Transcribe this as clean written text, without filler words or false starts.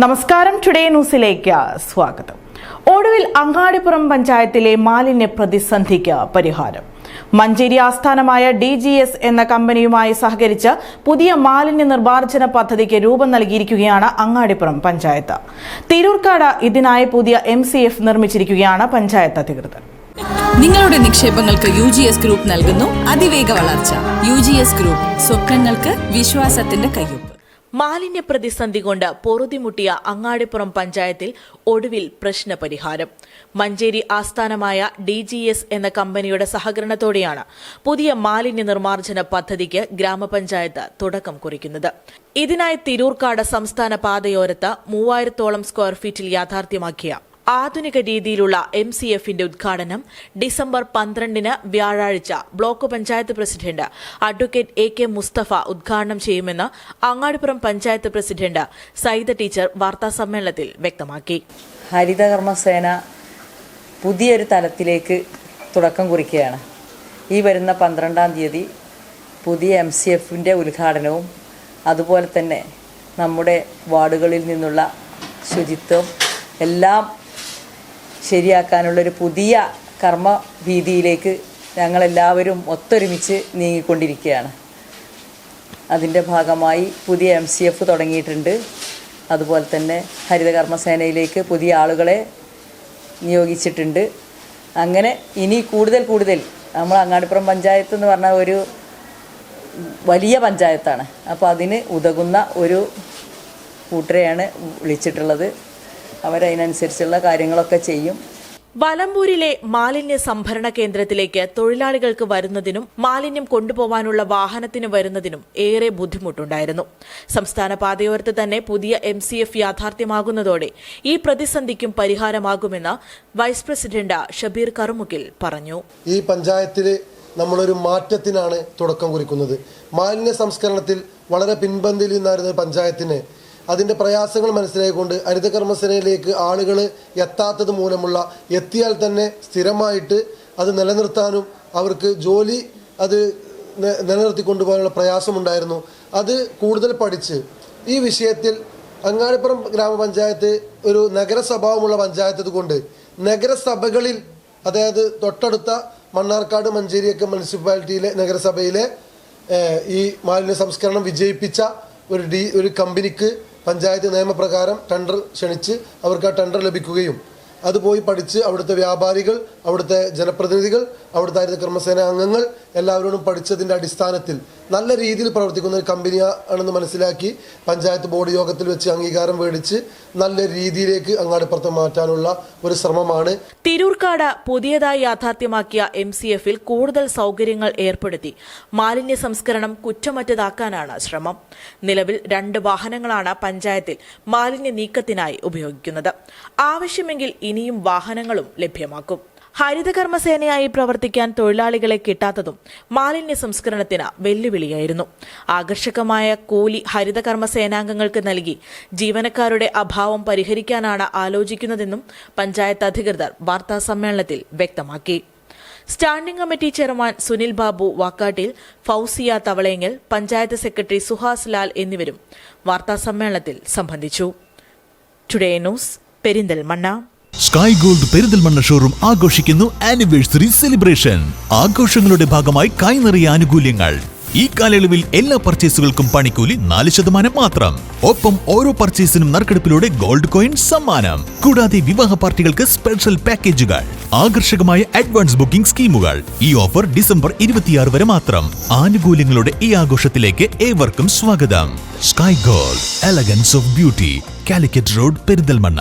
നമസ്കാരം, ടുഡേ ന്യൂസിലേക്ക് സ്വാഗതം. ഒടുവിൽ അങ്ങാടിപ്പുറം പഞ്ചായത്തിലെ മാലിന്യ പ്രതിസന്ധിക്ക് പരിഹാരം. മഞ്ചേരി ആസ്ഥാനമായ DGS എന്ന കമ്പനിയുമായി സഹകരിച്ച് പുതിയ മാലിന്യ നിർമ്മാർജ്ജന പദ്ധതിക്ക് രൂപം നൽകിയിരിക്കുകയാണ് അങ്ങാടിപ്പുറം പഞ്ചായത്ത്. തിരൂർക്കാട് ഇതിനായി പുതിയ MCF നിർമ്മിച്ചിരിക്കുകയാണ് പഞ്ചായത്ത് അധികൃതർ. നിങ്ങളുടെ നിക്ഷേപങ്ങൾക്ക് UGS ഗ്രൂപ്പ് നൽകുന്നു അതിവേഗ വളർച്ച. UGS ഗ്രൂപ്പ്, സ്വപ്നങ്ങൾക്ക് വിശ്വാസത്തിന്റെ കയ്യൊപ്പ്. മാലിന്യ പ്രതിസന്ധി കൊണ്ട് പൊറുതിമുട്ടിയ അങ്ങാടിപ്പുറം പഞ്ചായത്തിൽ ഒടുവിൽ പ്രശ്നപരിഹാരം. മഞ്ചേരി ആസ്ഥാനമായ DGS എന്ന കമ്പനിയുടെ സഹകരണത്തോടെയാണ് പുതിയ മാലിന്യ നിർമ്മാർജ്ജന പദ്ധതിക്ക് ഗ്രാമപഞ്ചായത്ത് തുടക്കം കുറിക്കുന്നത്. ഇതിനായി തിരൂർക്കാട് സംസ്ഥാന പാതയോരത്ത് 3000-ഓളം സ്ക്വയർ ഫീറ്റിൽ യാഥാർത്ഥ്യമാക്കിയ ആധുനിക രീതിയിലുള്ള MCFന്റെ ഉദ്ഘാടനം ഡിസംബർ 12-ന് വ്യാഴാഴ്ച block panchayat president advocate AK Mustafa ഉദ്ഘാടനം ചെയ്യുമെന്ന് അങ്ങാടിപ്പുറം പഞ്ചായത്ത് പ്രസിഡന്റ് സൈദ ടീച്ചർ വാർത്താസമ്മേളനത്തിൽ വ്യക്തമാക്കി. ഹരിതകർമ്മസേന പുതിയൊരു തലത്തിലേക്ക് തുടക്കം കുറിക്കുകയാണ്. ഈ വരുന്ന 12-ാം തീയതി പുതിയ MCFന്റെ ഉദ്ഘാടനവും അതുപോലെ തന്നെ നമ്മുടെ വാർഡുകളിൽ നിന്നുള്ള ശുചിത്വം എല്ലാം ശരിയാക്കാനുള്ളൊരു പുതിയ കർമ്മഭീതിയിലേക്ക് ഞങ്ങളെല്ലാവരും ഒത്തൊരുമിച്ച് നീങ്ങിക്കൊണ്ടിരിക്കുകയാണ്. അതിൻ്റെ ഭാഗമായി പുതിയ MCF തുടങ്ങിയിട്ടുണ്ട്. അതുപോലെ തന്നെ ഹരിതകർമ്മസേനയിലേക്ക് പുതിയ ആളുകളെ നിയോഗിച്ചിട്ടുണ്ട്. അങ്ങനെ ഇനി കൂടുതൽ നമ്മൾ അങ്ങാടിപ്പുറം പഞ്ചായത്ത് എന്ന് പറഞ്ഞാൽ ഒരു വലിയ പഞ്ചായത്താണ്. അപ്പോൾ അതിന് ഉതകുന്ന ഒരു കൂട്ടരെയാണ് വിളിച്ചിട്ടുള്ളത്. അവരതിനനുസരിച്ചുള്ള കാര്യങ്ങളൊക്കെ ചെയ്യും. വലമ്പൂരിലെ മാലിന്യ സംഭരണ കേന്ദ്രത്തിലേക്ക് തൊഴിലാളികൾക്ക് വരുന്നതിനും മാലിന്യം കൊണ്ടുപോകാനുള്ള വാഹനത്തിന് വരുന്നതിനും ഏറെ ബുദ്ധിമുട്ടുണ്ടായിരുന്നു. സംസ്ഥാന പാതയോരത്ത് തന്നെ പുതിയ MCF യാഥാർത്ഥ്യമാകുന്നതോടെ ഈ പ്രതിസന്ധിക്കും പരിഹാരമാകുമെന്ന് വൈസ് പ്രസിഡന്റ് ഷബീർ കറുമുക്കിൽ പറഞ്ഞു. ഈ പഞ്ചായത്തിൽ നമ്മളൊരു മാറ്റത്തിനാണ് തുടക്കം കുറിക്കുന്നത്. മാലിന്യ സംസ്കരണത്തിൽ വളരെ പിൻപന്തിയിൽ നിന്നായിരുന്ന പഞ്ചായത്തിന് അതിൻ്റെ പ്രയാസങ്ങൾ മനസ്സിലാക്കിക്കൊണ്ട് ഹരിതകർമ്മസേനയിലേക്ക് ആളുകൾ എത്താത്തത് മൂലമുള്ള എത്തിയാൽ തന്നെ സ്ഥിരമായിട്ട് അത് നിലനിർത്താനും അവർക്ക് ജോലി അത് നിലനിർത്തിക്കൊണ്ടുപോകാനുള്ള പ്രയാസമുണ്ടായിരുന്നു. അത് കൂടുതൽ പഠിച്ച് ഈ വിഷയത്തിൽ അങ്ങാടിപ്പുറം ഗ്രാമപഞ്ചായത്ത് ഒരു നഗരസഭാവുമുള്ള പഞ്ചായത്ത് കൊണ്ട് നഗരസഭകളിൽ, അതായത് തൊട്ടടുത്ത മണ്ണാർക്കാട് മഞ്ചേരിയൊക്കെ മുനിസിപ്പാലിറ്റിയിലെ നഗരസഭയിലെ ഈ മാലിന്യ സംസ്കരണം വിജയിപ്പിച്ച ഒരു കമ്പനിക്ക് പഞ്ചായത്ത് നിയമപ്രകാരം ടെൻഡർ ക്ഷണിച്ച് അവർക്ക് ആ ടെൻഡർ ലഭിക്കുകയും അത് പോയി പഠിച്ച് അവിടുത്തെ വ്യാപാരികൾ, അവിടുത്തെ ജനപ്രതിനിധികൾ, അവിടുത്തെ ഹരിതകർമ്മസേന അംഗങ്ങൾ എല്ലാവരോടും പഠിച്ചതിൻ്റെ അടിസ്ഥാനത്തിൽ നല്ല രീതിയിൽ പ്രവർത്തിക്കുന്ന ഒരു കമ്പനിയാണെന്ന് മനസ്സിലാക്കി പഞ്ചായത്ത് ബോർഡ് യോഗത്തിൽ വെച്ച് അംഗീകാരം മേടിച്ച് നല്ല രീതിയിലേക്ക് അങ്ങാടിപ്പുറത്ത് മാറ്റാനുള്ള ഒരു ശ്രമമാണ്. തിരൂർക്കാട് പുതിയതായി യാഥാർത്ഥ്യമാക്കിയ MCFൽ കൂടുതൽ സൗകര്യങ്ങൾ ഏർപ്പെടുത്തി മാലിന്യ സംസ്കരണം കുറ്റമറ്റതാക്കാനാണ് ശ്രമം. നിലവിൽ 2 വാഹനങ്ങളാണ് പഞ്ചായത്തിൽ മാലിന്യ നീക്കത്തിനായി ഉപയോഗിക്കുന്നത്. ആവശ്യമെങ്കിൽ ഇനിയും വാഹനങ്ങളും ലഭ്യമാക്കും. ഹരിതകർമ്മസേനയായി പ്രവർത്തിക്കാൻ തൊഴിലാളികളെ കിട്ടാത്തതും മാലിന്യ സംസ്കരണത്തിന് വെല്ലുവിളിയായിരുന്നു. ആകർഷകമായ കൂലി ഹരിതകർമ്മസേനാംഗങ്ങൾക്ക് നൽകി ജീവനക്കാരുടെ അഭാവം പരിഹരിക്കാനാണ് ആലോചിക്കുന്നതെന്നും പഞ്ചായത്ത് അധികൃതർ വാർത്താസമ്മേളനത്തിൽ വ്യക്തമാക്കി. Standing committee chairman Sunil Babu Vakkattil, Fousiya Thavalengal, panchayat secretary Suhas Lal എന്നിവരും വാർത്താസമ്മേളനത്തിൽ സംബന്ധിച്ചു. Today news, Perinthalmanna. Sky gold Perinthalmanna showroom ആഘോഷിക്കുന്നു ആനിവേഴ്സറി സെലിബ്രേഷൻ. ആഘോഷങ്ങളുടെ ഭാഗമായി കൈനിറിയ ആനുകൂല്യങ്ങൾ. ഈ കാലയളവിൽ എല്ലാ പർച്ചേസുകൾക്കും പണിക്കൂലി 4% മാത്രം. ഒപ്പം ഓരോ പർച്ചേസിനും നറുക്കെടുപ്പിലൂടെ ഗോൾഡ് കോയിൻ സമ്മാനം. കൂടാതെ വിവാഹ പാർട്ടികൾക്ക് സ്പെഷ്യൽ പാക്കേജുകൾ, ആകർഷകമായ അഡ്വാൻസ് ബുക്കിംഗ് സ്കീമുകൾ. ഈ ഓഫർ ഡിസംബർ 26 വരെ മാത്രം. ആനുകൂല്യങ്ങളുടെ ഈ ആഘോഷത്തിലേക്ക് ഏവർക്കും സ്വാഗതം. Sky gold, elegance of beauty, Calicut road, Perinthalmanna.